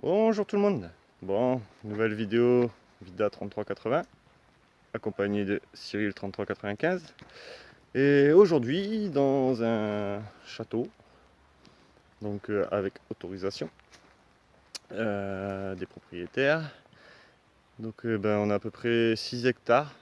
Bonjour tout le monde. Bon, nouvelle vidéo Vida 3380 accompagné de Cyril 3395 et aujourd'hui dans un château donc avec autorisation des propriétaires. Donc on a à peu près 6 hectares.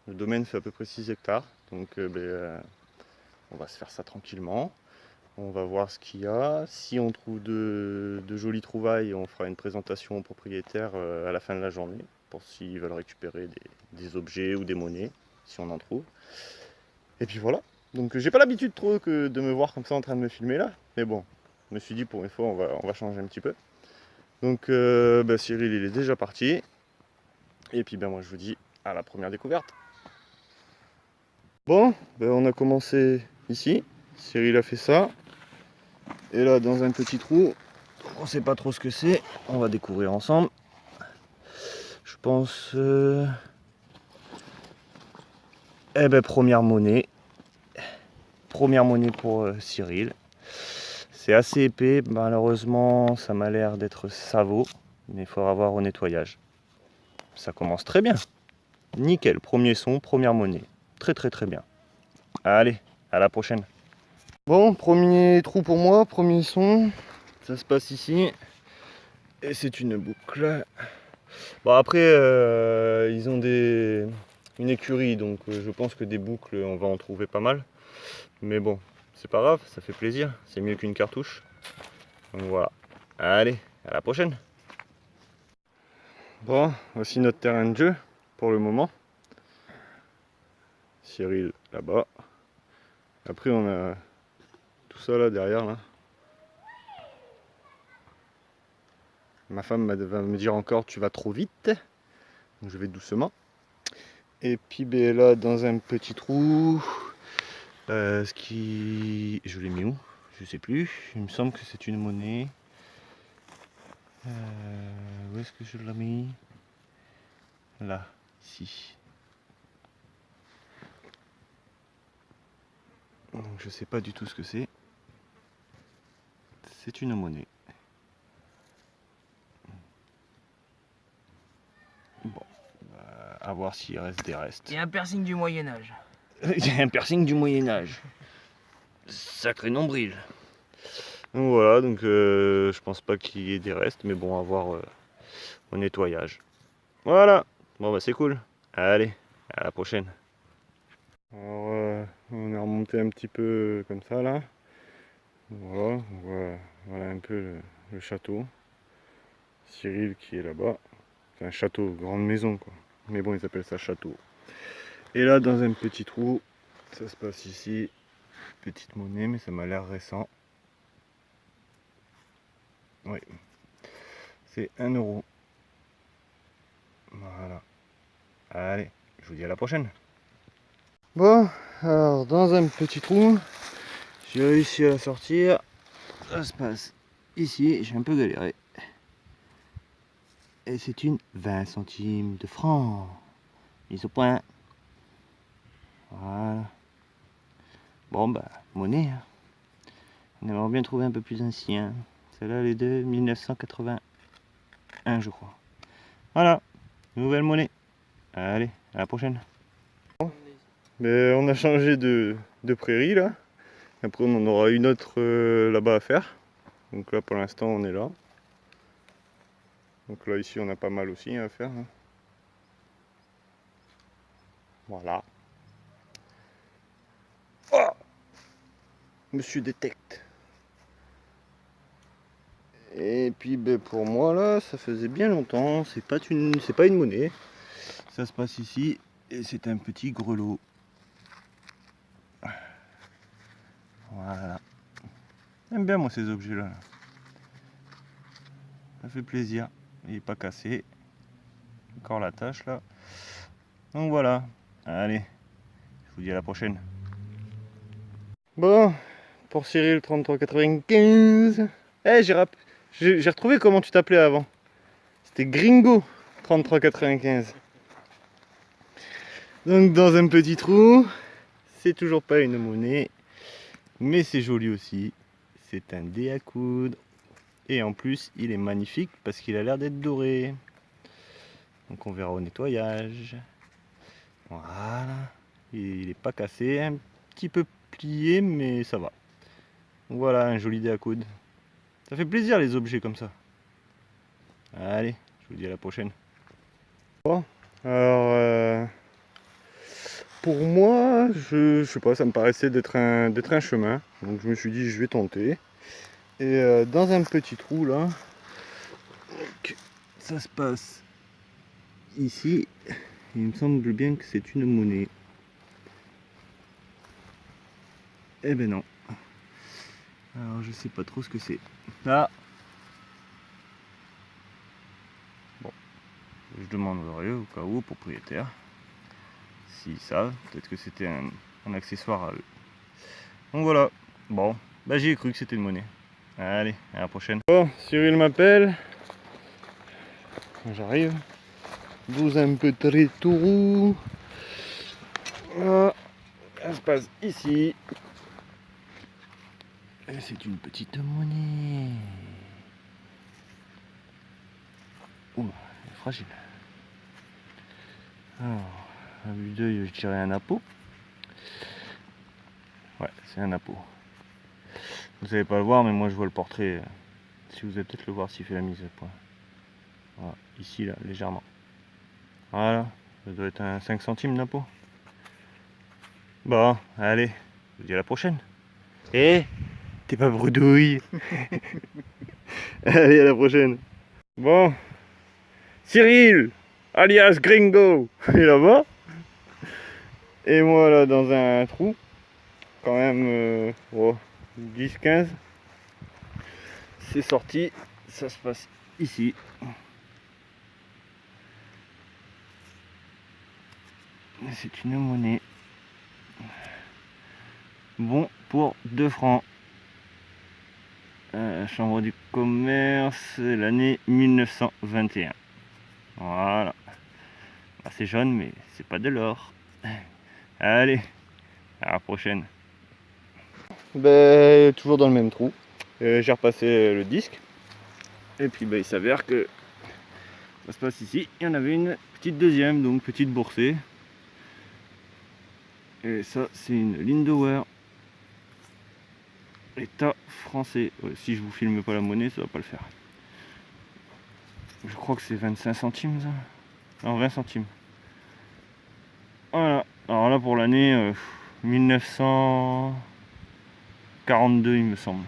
Le domaine fait à peu près 6 hectares. Donc on va se faire ça tranquillement. On va voir ce qu'il y a. Si on trouve de jolies trouvailles, on fera une présentation aux propriétaires à la fin de la journée pour s'ils veulent récupérer des objets ou des monnaies, si on en trouve. Et puis voilà. Donc j'ai pas l'habitude trop de me voir comme ça en train de me filmer là. Mais bon, je me suis dit pour une fois on va changer un petit peu. Donc Cyril il est déjà parti. Et puis moi je vous dis à la première découverte. Bon, on a commencé ici. Cyril a fait ça. Et là, dans un petit trou, on sait pas trop ce que c'est. On va découvrir ensemble. Je pense... première monnaie. Première monnaie pour Cyril. C'est assez épais. Malheureusement, ça m'a l'air d'être Savo. Mais il faudra voir au nettoyage. Ça commence très bien. Nickel. Premier son, première monnaie. Très très très bien. Allez, à la prochaine. Bon, premier trou pour moi, premier son. Ça se passe ici. Et c'est une boucle. Bon après, ils ont une écurie, donc je pense que des boucles, on va en trouver pas mal. Mais bon, c'est pas grave, ça fait plaisir. C'est mieux qu'une cartouche. Donc voilà. Allez, à la prochaine. Bon, voici notre terrain de jeu pour le moment. Cyril là-bas. Après on a tout ça là derrière là. Ma femme va me dire encore tu vas trop vite. Donc je vais doucement. Et puis là dans un petit trou. Ce qui... Je l'ai mis où? Je sais plus. Il me semble que c'est une monnaie. Où est-ce que je l'ai mis? Là, ici. Donc je sais pas du tout ce que c'est. C'est une monnaie. Bon, à voir s'il reste des restes. Il y a un piercing du Moyen-Âge. Il y a un piercing du Moyen-Âge. Sacré nombril. Donc voilà, donc je pense pas qu'il y ait des restes, mais bon, à voir au nettoyage. Voilà, bon c'est cool. Allez, à la prochaine. Alors, on est remonté un petit peu comme ça là. Voilà, voilà un peu le château. Cyril qui est là-bas. C'est un château, grande maison quoi. Mais bon, ils appellent ça château. Et là, dans un petit trou, ça se passe ici. Petite monnaie, mais ça m'a l'air récent. Oui. C'est 1 euro. Voilà. Allez, je vous dis à la prochaine. Bon, alors dans un petit trou, j'ai réussi à la sortir. Ça se passe ici, j'ai un peu galéré. Et c'est une 20 centimes de francs. Mise au point. Voilà. Bon monnaie. Hein. On aimerait bien trouver un peu plus ancien. Celle-là, elle est de 1981, je crois. Voilà, nouvelle monnaie. Allez, à la prochaine. Bon, mais on a changé de prairie là. Après, on en aura une autre là-bas à faire. Donc là, pour l'instant, on est là. Donc là, ici, on a pas mal aussi à faire. Hein. Voilà. Oh, Monsieur détecte. Et puis pour moi là, ça faisait bien longtemps. C'est pas une monnaie. Ça se passe ici et c'est un petit grelot. Voilà. J'aime bien moi ces objets là. Ça fait plaisir. Il est pas cassé. Encore la tâche là. Donc voilà. Allez. Je vous dis à la prochaine. Bon, pour Cyril 3395. Eh, j'ai retrouvé comment tu t'appelais avant. C'était Gringo 3395. Donc dans un petit trou, c'est toujours pas une monnaie, mais c'est joli aussi. C'est un dé à coudre. Et en plus, il est magnifique parce qu'il a l'air d'être doré. Donc on verra au nettoyage. Voilà. Il n'est pas cassé, un petit peu plié, mais ça va. Donc voilà, un joli dé à coude. Ça fait plaisir les objets comme ça. Allez, je vous dis à la prochaine. Bon, alors pour moi, je sais pas, ça me paraissait d'être un chemin. Donc je me suis dit je vais tenter. Et dans un petit trou là, donc, ça se passe ici. Il me semble bien que c'est une monnaie. Eh ben non. Alors je sais pas trop ce que c'est. Ah. Bon, je demanderai au cas où au propriétaire. S'ils savent, peut-être que c'était un accessoire à eux. Donc voilà. Bon, bah j'y ai cru que c'était une monnaie. Allez, à la prochaine. Bon, Cyril m'appelle. J'arrive. Vous un peu très tout. Voilà. Ça se passe ici. Et c'est une petite monnaie. Ouh, elle est fragile. Alors, à vue d'œil, je dirais un appôt. Ouais, c'est un appôt. Vous savez pas le voir, mais moi je vois le portrait. Si vous allez peut-être le voir s'il fait la mise à point. Voilà, ici, là, légèrement. Voilà, ça doit être un 5 centimes d'impôt. Bon, allez, je vous dis à la prochaine. Eh, t'es pas bredouille. Allez, à la prochaine. Bon, Cyril, alias Gringo, il est là-bas. Et moi là dans un trou, quand même, 10-15. C'est sorti, ça se passe ici. C'est une monnaie. Bon pour 2 francs. Chambre du commerce, l'année 1921. Voilà. Bah, c'est jaune, mais c'est pas de l'or. Allez, à la prochaine. Ben, toujours dans le même trou. J'ai repassé le disque. Et puis ben, il s'avère que ça se passe ici. Il y en avait une petite deuxième, donc petite boursée. Et ça, c'est une Lindauer. État français. Ouais, si je vous filme pas la monnaie, ça va pas le faire. Je crois que c'est 25 centimes ça. Non, 20 centimes. Voilà. Alors là pour l'année 1942 il me semble.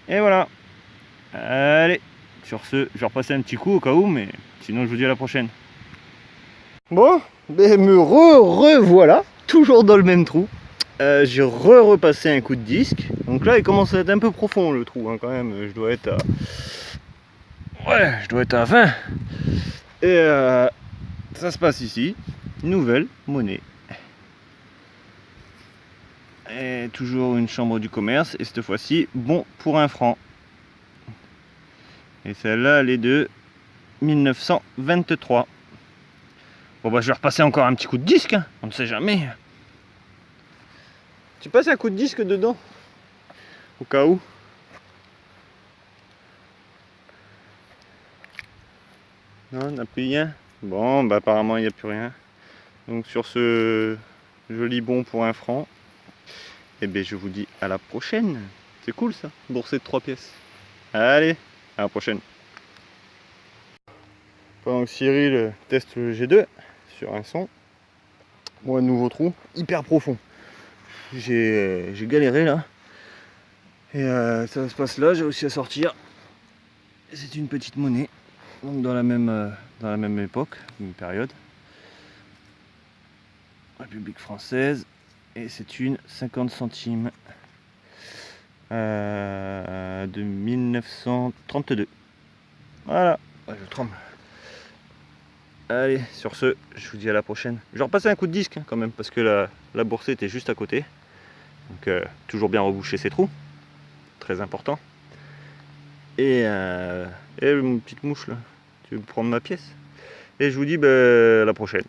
Et voilà. Allez. Sur ce, je vais repasser un petit coup au cas où, mais sinon je vous dis à la prochaine. Bon, ben me revoilà, toujours dans le même trou. J'ai repassé un coup de disque. Donc là il commence à être un peu profond le trou hein, quand même. Je dois être à... Ouais, je dois être à 20. Et ça se passe ici. Nouvelle monnaie. Et toujours une chambre du commerce. Et cette fois-ci, bon pour 1 franc. Et celle-là, elle est de 1923. Bon bah je vais repasser encore un petit coup de disque. Hein. On ne sait jamais. Tu passes un coup de disque dedans? Au cas où. Non, on n'a plus rien. Bon, bah apparemment il n'y a plus rien. Donc sur ce joli bon pour 1 franc, et bien je vous dis à la prochaine. C'est cool ça, bourser de 3 pièces. Allez, à la prochaine. Pendant que Cyril teste le G2 sur un son, moi nouveau trou, hyper profond. J'ai galéré là. Et ça se passe là, j'ai aussi à sortir. C'est une petite monnaie, donc dans la même époque, une période. République française, et c'est une 50 centimes de 1932. Voilà, ouais, je tremble. Allez, sur ce, je vous dis à la prochaine. Je vais repasser un coup de disque hein, quand même, parce que la boursée était juste à côté. Donc toujours bien reboucher ses trous, très important. Et une petite mouche là, tu veux prendre ma pièce? Et je vous dis à la prochaine.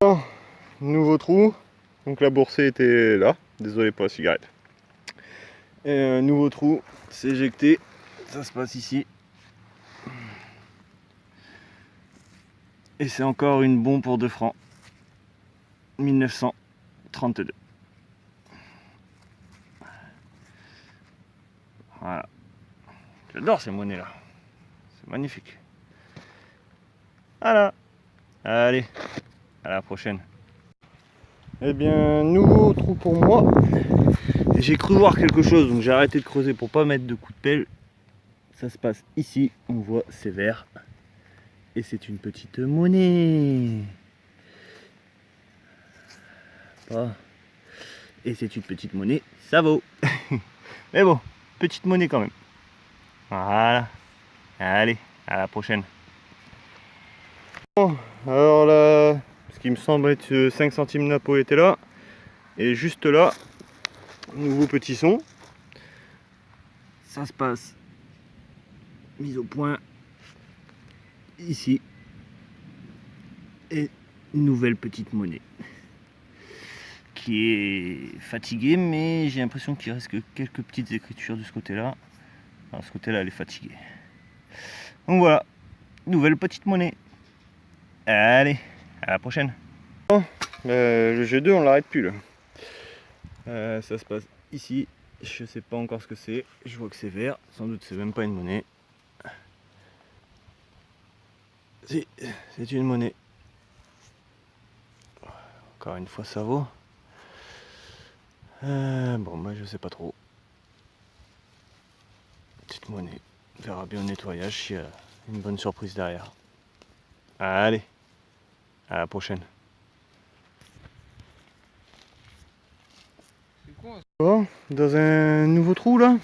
Bon, nouveau trou, donc la boursée était là, désolé pour la cigarette. Et nouveau trou, c'est éjecté, ça se passe ici. Et c'est encore une bombe pour 2 francs. 1932. Voilà. J'adore ces monnaies là. C'est magnifique. Voilà. Allez, à la prochaine. Eh bien, nouveau trou pour moi. J'ai cru voir quelque chose, donc j'ai arrêté de creuser pour pas mettre de coup de pelle. Ça se passe ici, on voit c'est vert. Et c'est une petite monnaie. Et c'est une petite monnaie, ça vaut. Mais bon, petite monnaie quand même. Voilà. Allez, à la prochaine. Bon, alors là, ce qui me semble être 5 centimes napo était là. Et juste là, nouveau petit son. Ça se passe. Mise au point. Ici. Et une nouvelle petite monnaie. Qui est fatiguée, mais j'ai l'impression qu'il reste que quelques petites écritures de ce côté-là. Alors, ce côté-là, elle est fatiguée. Donc voilà, nouvelle petite monnaie. Allez, à la prochaine. Bon, le G2, on l'arrête plus là. Ça se passe ici. Je sais pas encore ce que c'est. Je vois que c'est vert. Sans doute, c'est même pas une monnaie. Si, c'est une monnaie. Encore une fois, ça vaut. Bon, bah, je sais pas trop. Petite monnaie. On verra bien au nettoyage s'il y a une bonne surprise derrière. Allez, à la prochaine. Bon, dans un nouveau trou là,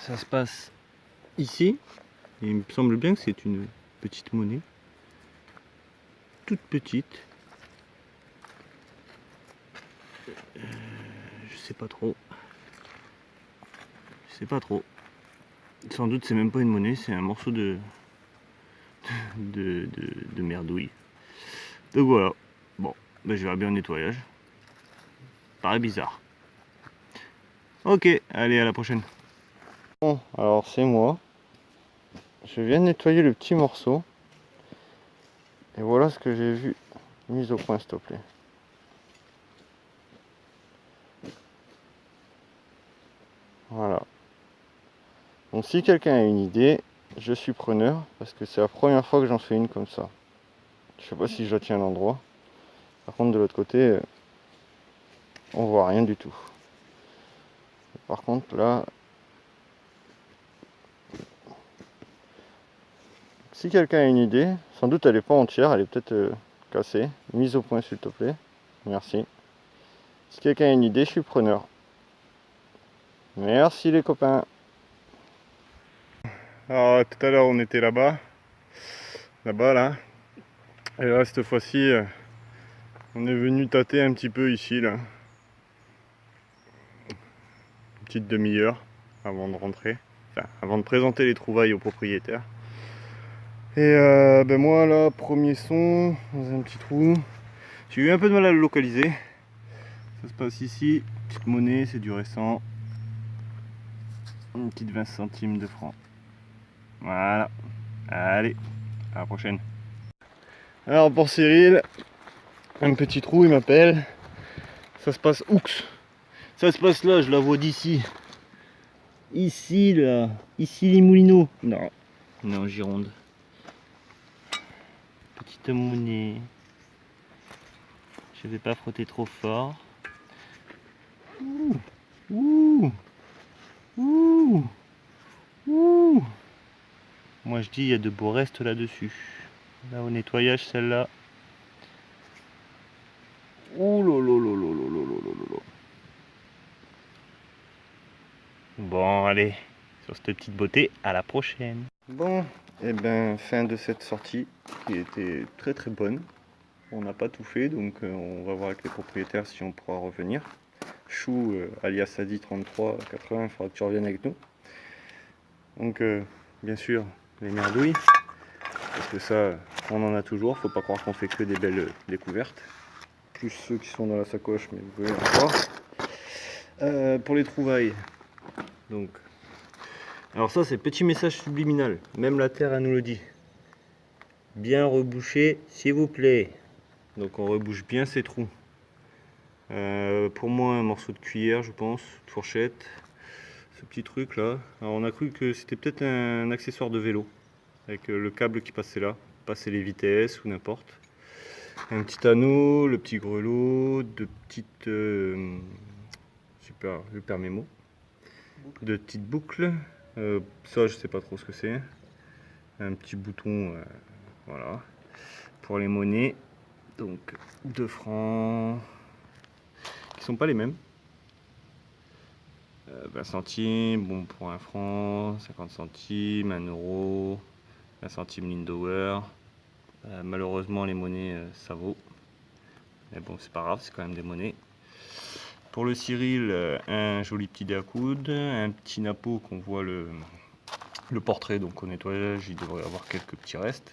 ça se passe ici. Et il me semble bien que c'est une petite monnaie. Toute petite. Je sais pas trop. Je sais pas trop. Sans doute c'est même pas une monnaie, c'est un morceau de merdouille. Donc voilà. Bon, ben je verrai bien au nettoyage. Paraît bizarre. Ok, allez à la prochaine. Bon, alors c'est moi. Je viens de nettoyer le petit morceau. Et voilà ce que j'ai vu. Mise au point s'il te plaît. Voilà. Donc si quelqu'un a une idée, je suis preneur. Parce que c'est la première fois que j'en fais une comme ça. Je sais pas si je tiens à l'endroit. Par contre de l'autre côté, on voit rien du tout. Par contre là, si quelqu'un a une idée, sans doute elle n'est pas entière, elle est peut-être cassée. Mise au point s'il te plaît. Merci. Si quelqu'un a une idée, je suis preneur. Merci les copains. Alors tout à l'heure on était là-bas. Là. Et là cette fois-ci, on est venu tâter un petit peu ici là. Une petite demi-heure avant de rentrer. Enfin, avant de présenter les trouvailles aux propriétaires. Et ben moi là, premier son, dans un petit trou. J'ai eu un peu de mal à le localiser. Ça se passe ici, petite monnaie, c'est du récent. Une petite 20 centimes de francs. Voilà. Allez, à la prochaine. Alors pour Cyril, un petit trou, il m'appelle. Ça se passe Oux. Ça se passe là, je la vois d'ici. Ici là, ici les Moulineaux. Non, on est en Gironde. Petite monnaie. Je vais pas frotter trop fort. Ouh, ouh, ouh, ouh. Moi je dis il y a de beaux restes là-dessus. Là au nettoyage celle-là. Ouh lolo. Bon allez, sur cette petite beauté, à la prochaine. Bon, et ben fin de cette sortie qui était très très bonne. On n'a pas tout fait, donc on va voir avec les propriétaires si on pourra revenir. Chou, alias Adi 3380, il faudra que tu reviennes avec nous. Donc bien sûr les merdouilles, parce que ça on en a toujours, faut pas croire qu'on fait que des belles découvertes. Plus ceux qui sont dans la sacoche, mais vous pouvez en voir. Pour les trouvailles, donc Alors ça, c'est petit message subliminal. Même la terre, elle nous le dit. Bien reboucher, s'il vous plaît. Donc on rebouche bien ces trous. Pour moi, un morceau de cuillère, je pense, de fourchette. Ce petit truc là. Alors on a cru que c'était peut-être un accessoire de vélo. Avec le câble qui passait là. Passer les vitesses ou n'importe. Un petit anneau, le petit grelot, deux petites... super mémo. Deux petites boucles. Ça, je sais pas trop ce que c'est. Un petit bouton, voilà. Pour les monnaies. Donc 2 francs. Qui sont pas les mêmes. 20 centimes, bon pour 1 franc, 50 centimes, 1 euro, 20 centimes Lindauer. Malheureusement les monnaies ça vaut. Mais bon c'est pas grave, c'est quand même des monnaies. Pour le Cyril, un joli petit dé à coude, un petit napo qu'on voit le portrait, donc au nettoyage il devrait avoir quelques petits restes.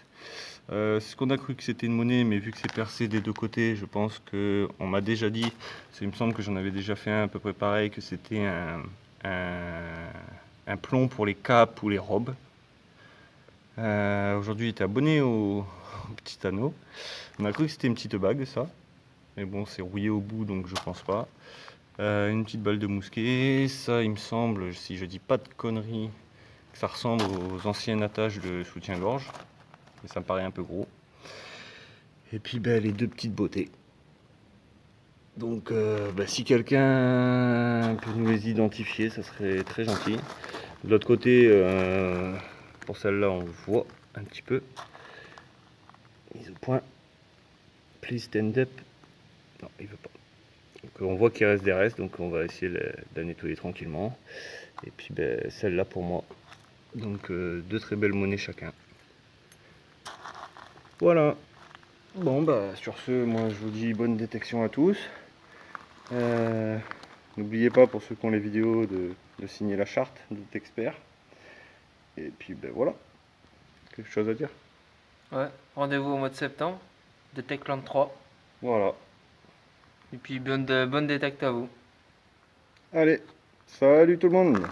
C'est ce qu'on a cru que c'était une monnaie, mais vu que c'est percé des deux côtés, je pense que on m'a déjà dit, il me semble que j'en avais déjà fait un à peu près pareil, que c'était un plomb pour les capes ou les robes. Aujourd'hui, il était abonné au petit anneau. On a cru que c'était une petite bague, ça. Mais bon, c'est rouillé au bout, donc je pense pas. Une petite balle de mousquet. Ça, il me semble, si je dis pas de conneries, que ça ressemble aux anciennes attaches de soutien-gorge. Mais ça me paraît un peu gros. Et puis ben, les deux petites beautés. Donc si quelqu'un peut nous les identifier, ça serait très gentil. De l'autre côté, pour celle-là, on voit un petit peu. Mise au point. Please stand up. Non, il veut pas. Donc on voit qu'il reste des restes, donc on va essayer de la nettoyer tranquillement. Et puis ben, celle-là pour moi. Donc deux très belles monnaies chacun. Voilà. Bon bah sur ce, moi je vous dis bonne détection à tous. N'oubliez pas pour ceux qui ont les vidéos de signer la charte d'expert. Et puis ben voilà. Quelque chose à dire? Ouais, rendez-vous au mois de septembre, de Techland 3. Voilà. Et puis bonne détecte à vous. Allez, salut tout le monde!